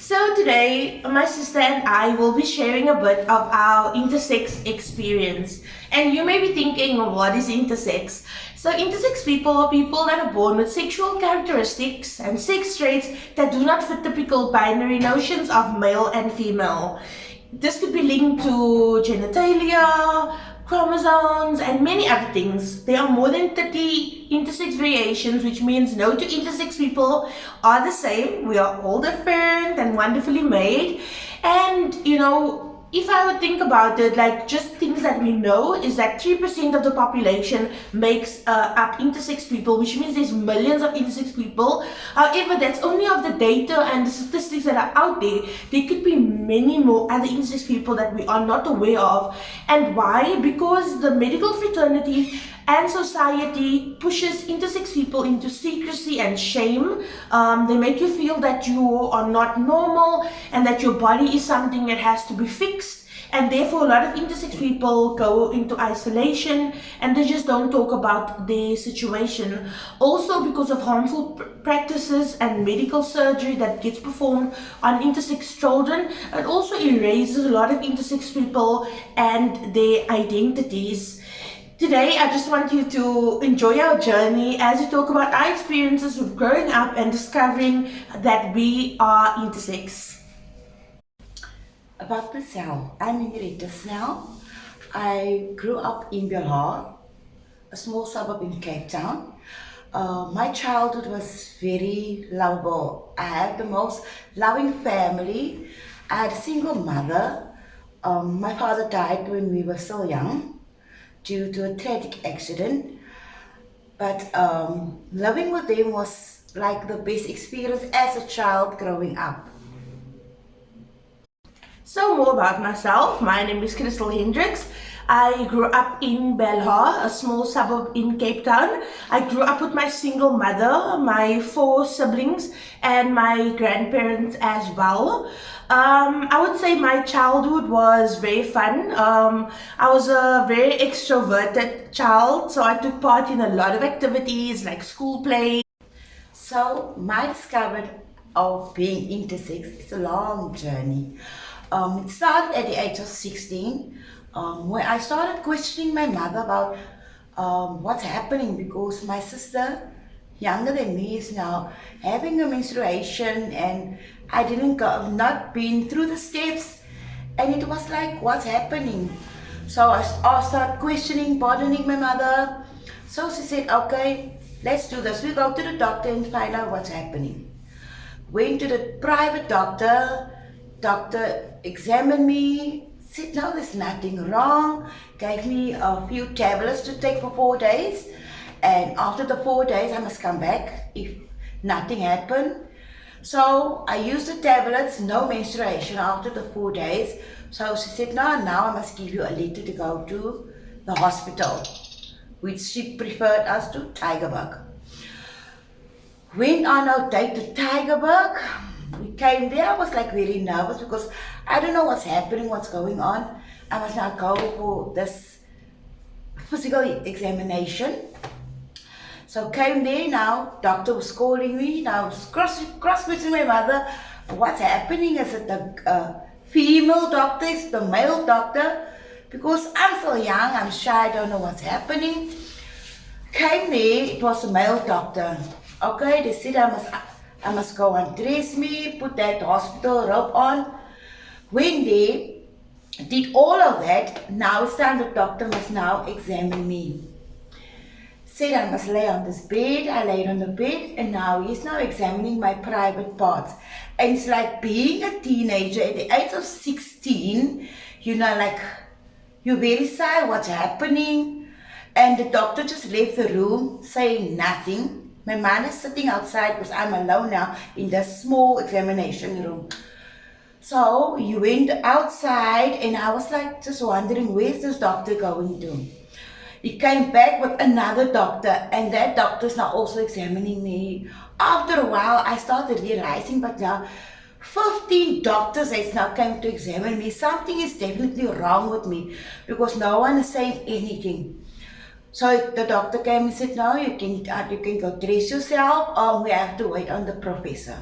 So today, my sister and I will be sharing a bit of our intersex experience. And you may be thinking, what is intersex? So intersex people are people that are born with sexual characteristics and sex traits that do not fit typical binary notions of male and female. This could be linked to genitalia, chromosomes, and many other things. There are more than 30 intersex variations, which means no two intersex people are the same. We are all different and wonderfully made. And if I would think about it, like just things that we know is that 3% of the population makes up intersex people, which means there's millions of intersex people. However, that's only of the data and the statistics that are out there. There could be many more other intersex people that we are not aware of. And why? Because the medical fraternity and society pushes intersex people into secrecy and shame. They make you feel that you are not normal and that your body is something that has to be fixed, and therefore a lot of intersex people go into isolation and they just don't talk about their situation. Also because of harmful practices and medical surgery that gets performed on intersex children, it also erases a lot of intersex people and their identities. Today, I just want you to enjoy our journey as we talk about our experiences of growing up and discovering that we are intersex. About myself, I'm Hendricks now. I grew up in Beyond, a small suburb in Cape Town. My childhood was very lovable. I had the most loving family. I had a single mother. My father died when we were still young due to a tragic accident. But living with them was like the best experience as a child growing up. So more about myself. My name is Crystal Hendricks. I grew up in Belhar, a small suburb in Cape Town. I grew up with my single mother, my 4 siblings, and my grandparents as well. I would say my childhood was very fun. I was a very extroverted child, so I took part in a lot of activities like school play. So my discovery of being intersex is a long journey. It started at the age of 16, where I started questioning my mother about what's happening, because my sister, younger than me, is now having a menstruation and I didn't go, not been through the steps, and it was like, what's happening? So I started questioning, bothering my mother. So she said, okay, let's do this. We go to the doctor and find out what's happening. Went to the private doctor. Doctor examined me, said no, there's nothing wrong, gave me a few tablets to take for 4 days, and after the 4 days I must come back if nothing happened. So I used the tablets, no menstruation after the 4 days. So she said, no, now I must give you a letter to go to the hospital, which she preferred us to Tygerberg. Went on our date to Tygerberg. We came there. I was like very nervous because I don't know what's happening, what's going on. I must now go for this physical examination. So came there now, doctor was calling me. Now I was cross-questioning my mother. What's happening? Is it the female doctor? Is it the male doctor? Because I'm still young, I'm shy, I don't know what's happening. Came there, it was a male doctor. Okay, they said I must go undress me, put that hospital robe on. When they did all of that, now it's time the doctor must now examine me. Said I must lay on this bed. I laid on the bed, and now he's now examining my private parts. And it's like being a teenager at the age of 16, like you're very sad, what's happening? And the doctor just left the room saying nothing. My man is sitting outside because I'm alone now in this small examination room. So he went outside and I was like just wondering, where's this doctor going to? He came back with another doctor, and that doctor is now also examining me. After a while I started realizing, but now 15 doctors has now come to examine me. Something is definitely wrong with me because no one is saying anything. So the doctor came and said, no, you can go dress yourself, or we have to wait on the professor.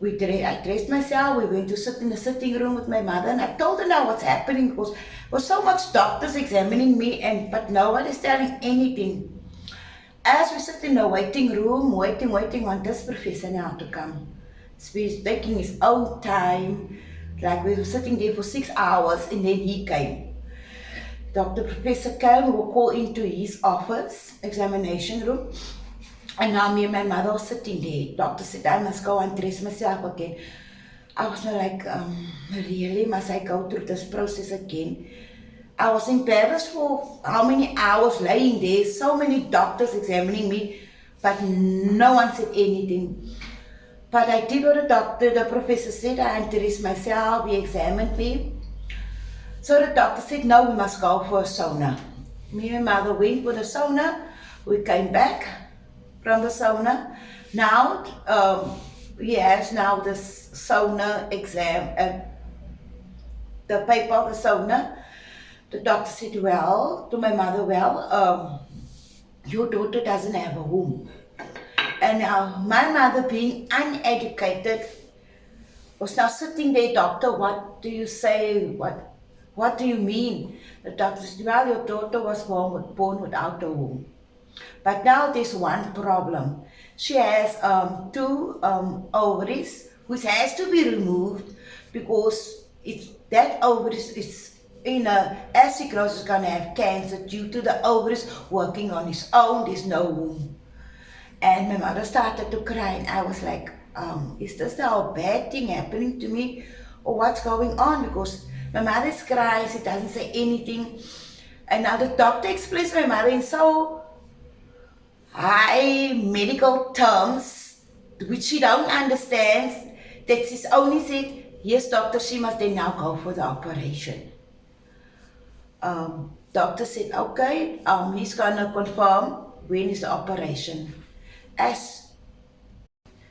I dressed myself, we went to sit in the sitting room with my mother, and I told her now what's happening because there was so much doctors examining me, but no one is telling anything. As we sit in the waiting room, waiting on this professor now to come. He's taking his own time, like we were sitting there for 6 hours, and then he came. Professor came, we were called into his office, examination room. And now me and my mother were sitting there. Doctor said, I must go and dress myself again. I was like, really? Must I go through this process again? I was embarrassed for how many hours laying there, so many doctors examining me, but no one said anything. But I did what the professor said. I dressed myself, he examined me. So the doctor said, no, we must go for a sauna. Me and my mother went for the sauna. We came back from the sauna. Now, he has now this sauna exam, the paper of the sauna. The doctor said, well, to my mother, your daughter doesn't have a womb. And now my mother, being uneducated, was now sitting there, doctor, what do you say? What do you mean? The doctor said, well, your daughter was born without a womb. But now there's one problem. She has 2 ovaries, which has to be removed because that ovaries is as she grows, is going to have cancer due to the ovaries working on its own. There's no womb. And my mother started to cry, and I was like, is this now a bad thing happening to me, or what's going on? Because my mother cries, she doesn't say anything. And now the doctor explains to my mother in so high medical terms, which she don't understand, that she's only said, yes, doctor, she must then now go for the operation. Doctor said, okay, he's gonna confirm when is the operation.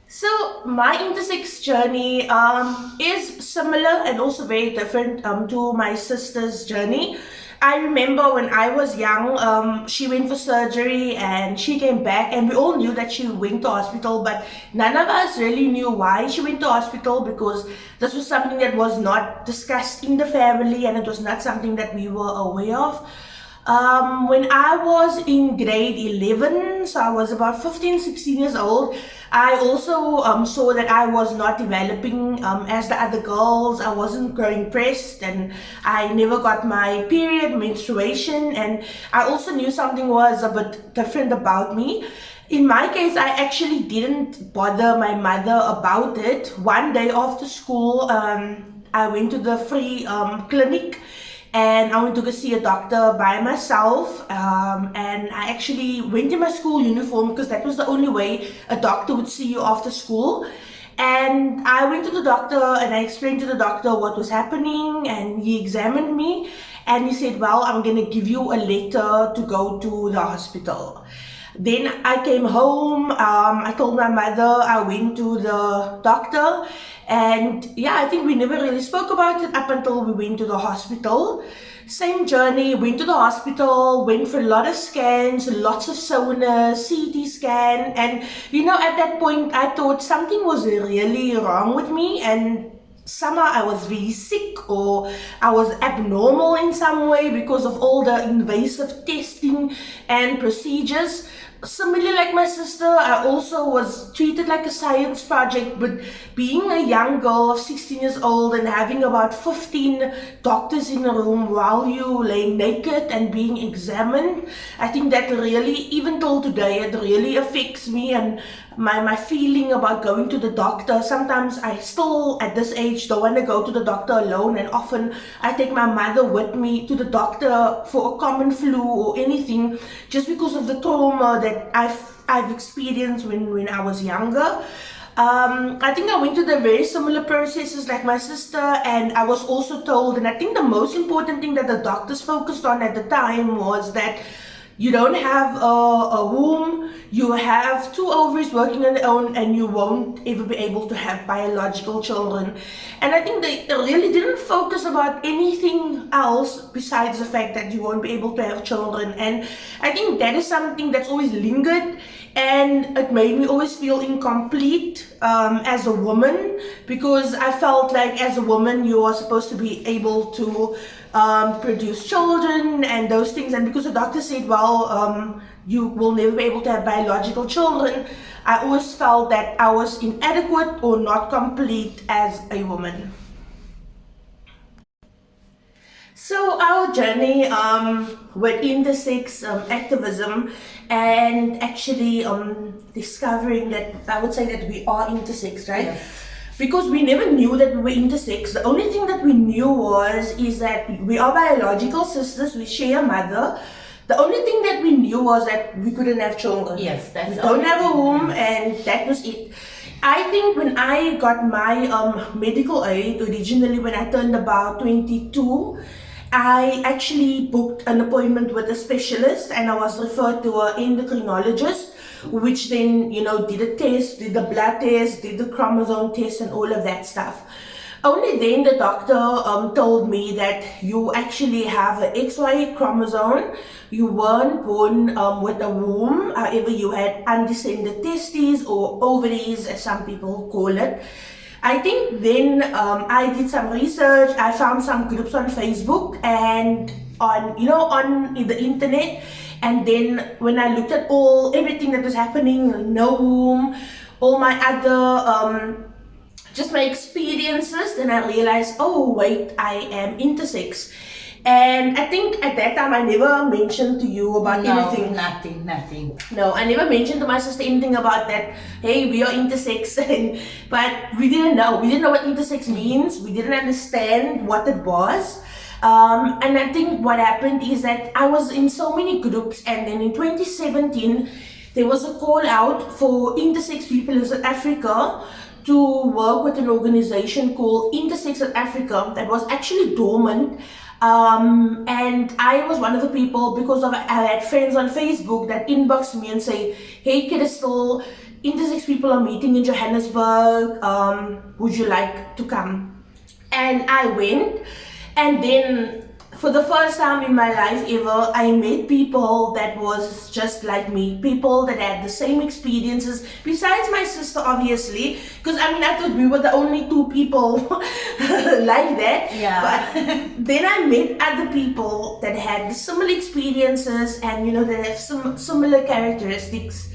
So my intersex journey is similar and also very different to my sister's journey. I remember when I was young, she went for surgery and she came back, and we all knew that she went to hospital, but none of us really knew why she went to hospital, because this was something that was not discussed in the family and it was not something that we were aware of. When I was in grade 11, so I was about 15, 16 years old, I also saw that I was not developing as the other girls. I wasn't growing breast, and I never got my period, menstruation, and I also knew something was a bit different about me. In my case, I actually didn't bother my mother about it. One day after school, I went to the free clinic, and I went to go see a doctor by myself, and I actually went in my school uniform because that was the only way a doctor would see you after school. And I went to the doctor and I explained to the doctor what was happening, and he examined me and he said, well, I'm going to give you a letter to go to the hospital. Then I came home, I told my mother, I went to the doctor, and yeah, I think we never really spoke about it up until we went to the hospital. Same journey, went to the hospital, went for a lot of scans, lots of sonas, CT scan, and at that point I thought something was really wrong with me, and somehow I was really sick, or I was abnormal in some way because of all the invasive testing and procedures. Similarly, like my sister, I also was treated like a science project, but being a young girl of 16 years old and having about 15 doctors in a room while you lay naked and being examined, I think that really, even till today, it really affects me and my feeling about going to the doctor. Sometimes I still, at this age, don't want to go to the doctor alone, and often I take my mother with me to the doctor for a common flu or anything, just because of the trauma that I've experienced when I was younger. I think I went through the very similar processes like my sister, and I was also told, and I think the most important thing that the doctors focused on at the time was that you don't have a womb, you have 2 ovaries working on their own, and you won't ever be able to have biological children. And I think they really didn't focus about anything else besides the fact that you won't be able to have children. And I think that is something that's always lingered and it made me always feel incomplete as a woman, because I felt like as a woman you are supposed to be able to produce children and those things, and because the doctor said, well, you will never be able to have biological children, I always felt that I was inadequate or not complete as a woman. So our journey with intersex activism, and actually discovering that, I would say that we are intersex, right? Yes. Because we never knew that we were intersex. The only thing that we knew is that we are biological sisters, we share a mother. The only thing that we knew was that we couldn't have children. Yes, that's we the don't only have a thing. womb, and that was it. I think when I got my medical aid, originally when I turned about 22, I actually booked an appointment with a specialist, and I was referred to an endocrinologist, which then, you know, did a test, did the blood test, did the chromosome test, and all of that stuff. Only then the doctor told me that you actually have an XY chromosome. You weren't born with a womb, however you had undescended testes or ovaries, as some people call it. I think then I did some research. I found some groups on Facebook and on the internet. And then when I looked at everything that was happening, no womb, all my other just my experiences, then I realized, oh wait, I am intersex. And I think at that time I never mentioned to you about anything. Nothing. No, I never mentioned to my sister anything about that. Hey, we are intersex, but we didn't know. We didn't know what intersex means. We didn't understand what it was. And I think what happened is that I was in so many groups, and then in 2017 there was a call out for intersex people in South Africa to work with an organization called Intersex South Africa that was actually dormant. And I was one of the people, because I had friends on Facebook that inboxed me and say, hey Crystal, intersex people are meeting in Johannesburg, would you like to come? And I went, and then for the first time in my life ever, I met people that was just like me, people that had the same experiences, besides my sister obviously, because I thought we were the only two people like that. Yeah. But then I met other people that had similar experiences, and that have some similar characteristics.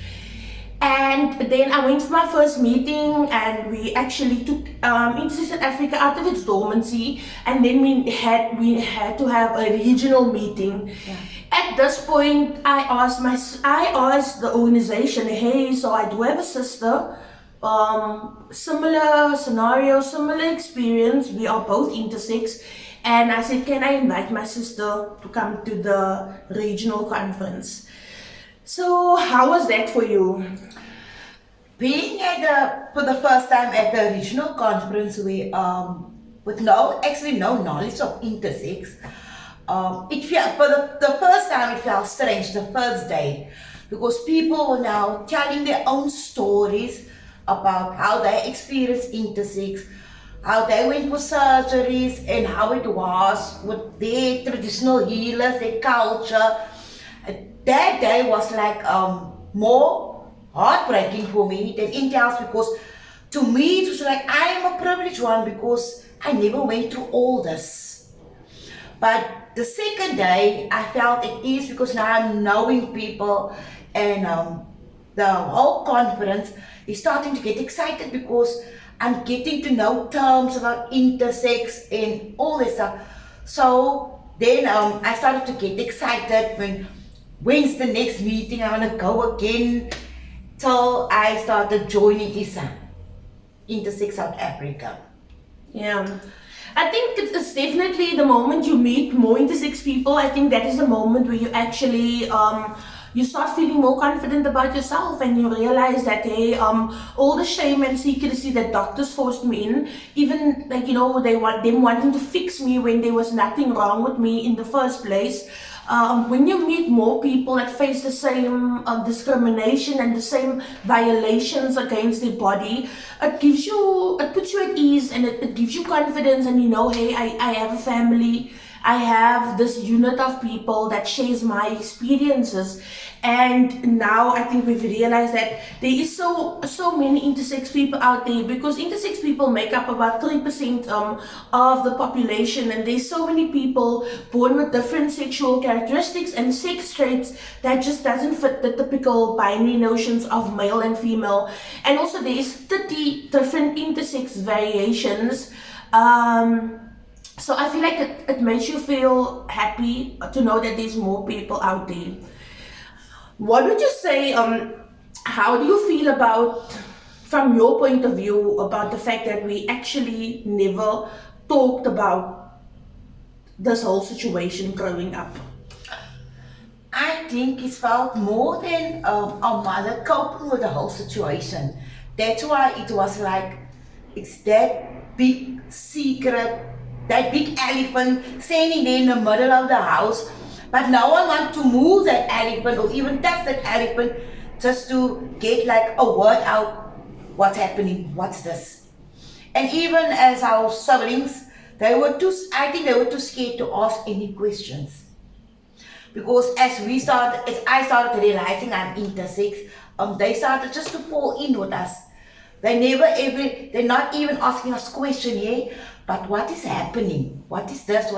And then I went to my first meeting, and we actually took Intersex South Africa out of its dormancy, and then we had to have a regional meeting. Yeah. At this point, I asked the organization, hey, so I do have a sister, similar scenario, similar experience. We are both intersex, and I said, can I invite my sister to come to the regional conference? So how was that for you? Being for the first time at the regional conference, we with no knowledge of intersex, it felt for the first time it felt strange the first day, because people were now telling their own stories about how they experienced intersex, how they went for surgeries, and how it was with their traditional healers, their culture. That day was like more heartbreaking for me than anything else, because to me it was like I am a privileged one because I never went through all this. But the second day I felt it is, because now I'm knowing people, and the whole conference is starting to get excited because I'm getting to know terms about intersex and all this stuff. So then I started to get excited when's the next meeting, I want to go again, till I started joining Intersex South Africa. Yeah, I think it's definitely the moment you meet more intersex people. I think that is the moment where you actually you start feeling more confident about yourself, and you realize that hey, all the shame and secrecy that doctors forced me in, even them wanting to fix me when there was nothing wrong with me in the first place. When you meet more people that face the same discrimination and the same violations against their body, it puts you at ease, and it gives you confidence, and hey, I have a family, I have this unit of people that shares my experiences. And now I think we've realized that there is so many intersex people out there, because intersex people make up about 3% of the population, and there's so many people born with different sexual characteristics and sex traits that just doesn't fit the typical binary notions of male and female. And also there's 30 different intersex variations. So I feel like it makes you feel happy to know that there's more people out there. What would you say, how do you feel about, from your point of view, about the fact that we actually never talked about this whole situation growing up? I think it's felt more than our mother coping with the whole situation. That's why it was like, it's that big secret, that big elephant standing there in the middle of the house, but no one wants to move that elephant or even touch that elephant just to get like a word out. What's happening? What's this? And even as our siblings, I think they were too scared to ask any questions. Because as I started realizing I'm intersex, they started just to fall in with us. They're not even asking us questions, yeah? But what is happening? What is this?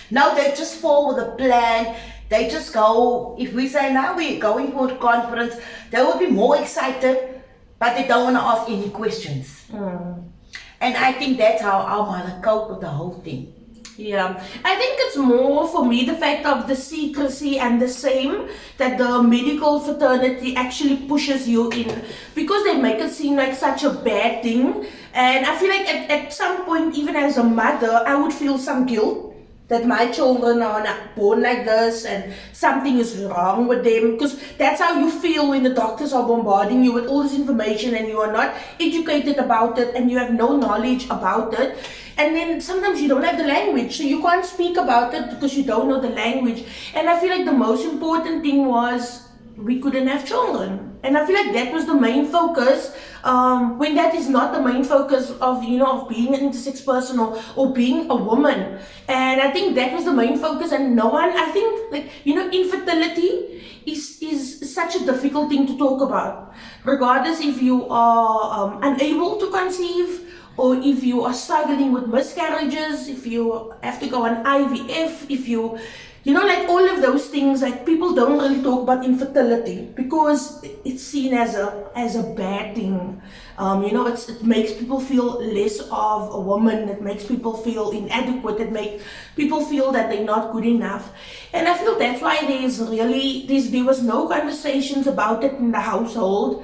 Now they just fall with a plan. They just go, if we say now we're going for a conference, they will be more excited, but they don't want to ask any questions. And I think that's how our mother coped with the whole thing. Yeah, I think it's more for me the fact of the secrecy and the same that the medical fraternity actually pushes you in, because they make it seem like such a bad thing. And I feel like at some point, even as a mother, I would feel some guilt that my children are not born like this and something is wrong with them, because that's how you feel when the doctors are bombarding you with all this information and you are not educated about it and you have no knowledge about it. And then sometimes you don't have the language, so you can't speak about it because you don't know the language. And I feel like the most important thing was we couldn't have children. And I feel like that was the main focus, when that is not the main focus of being an intersex person or being a woman. And I think that was the main focus, and no one, I think, like, infertility is such a difficult thing to talk about. Regardless if you are unable to conceive, or if you are struggling with miscarriages, if you have to go on IVF, if you like all of those things, like people don't really talk about infertility because it's seen as a bad thing. It makes people feel less of a woman. It makes people feel inadequate. It makes people feel that they're not good enough. And I feel that's why there was no conversations about it in the household,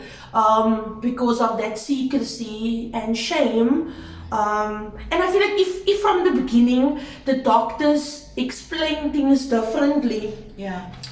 because of that secrecy and shame. And I feel like if from the beginning the doctors explain things differently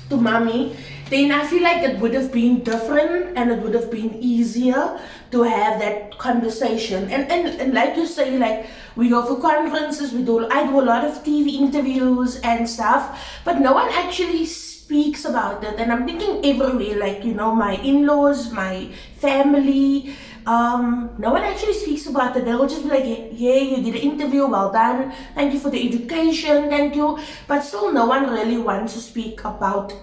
to mommy, then I feel like it would have been different and it would have been easier to have that conversation. And like you say, like we go for conferences, I do a lot of TV interviews and stuff, but no one actually speaks about it. And I'm thinking everywhere, like my in-laws, my family, no one actually speaks about it. They'll just be like, yeah, you did an interview, well done, thank you for the education, thank you. But still no one really wants to speak about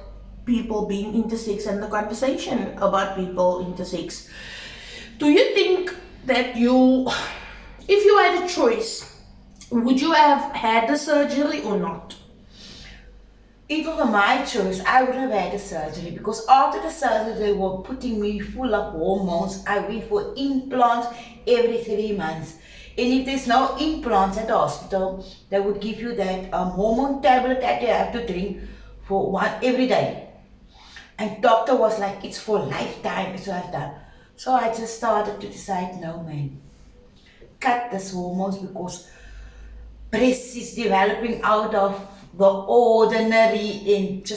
people being intersex and the conversation about people intersex. Do you think that if you had a choice, would you have had the surgery or not? It was my choice. I would have had the surgery, because after the surgery they were putting me full of hormones. I went for implants every 3 months. And if there's no implants at the hospital, they would give you that hormone tablet that you have to drink for one every day. And doctor was like, it's for lifetime, it's lifetime. So I just started to decide, no man, cut this hormones, because breast is developing out of the ordinary, and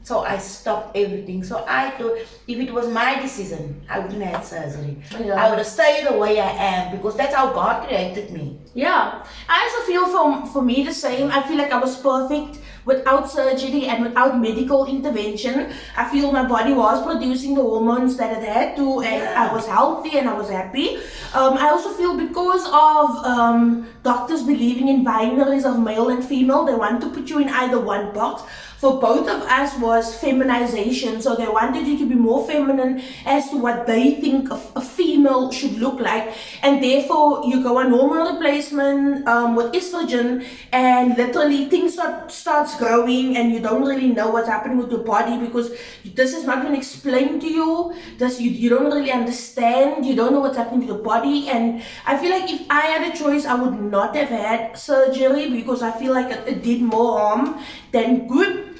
so I stopped everything. So I thought if it was my decision, I wouldn't have surgery. Yeah. I would have stayed the way I am, because that's how God created me. Yeah, I also feel for me the same. I feel like I was perfect without surgery and without medical intervention. I feel my body was producing the hormones that it had to, and I was healthy and I was happy. I also feel because of doctors believing in binaries of male and female, they want to put you in either one box. for both of us was feminization. So they wanted you to be more feminine as to what they think a female should look like, and therefore you go on hormone replacement with estrogen, and literally things starts growing, and you don't really know what's happening with your body because this has not been explained to you. You don't really understand. You don't know what's happening to your body. And I feel like if I had a choice, I would not have had surgery because I feel like it did more harm than good.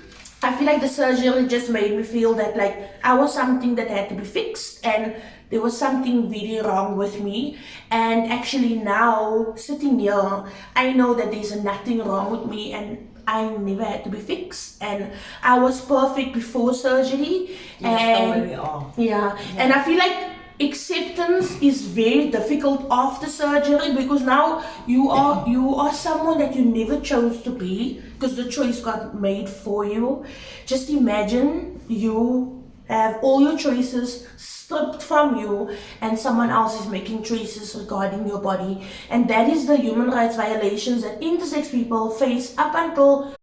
I feel like the surgery just made me feel that like I was something that had to be fixed, and there was something really wrong with me. And actually now, sitting here, I know that there's nothing wrong with me, and I never had to be fixed, and I was perfect before surgery. And yeah, and I feel like acceptance is very difficult after surgery because now you are someone that you never chose to be because the choice got made for you. Just imagine you have all your choices stripped from you and someone else is making choices regarding your body, and that is the human rights violations that intersex people face up until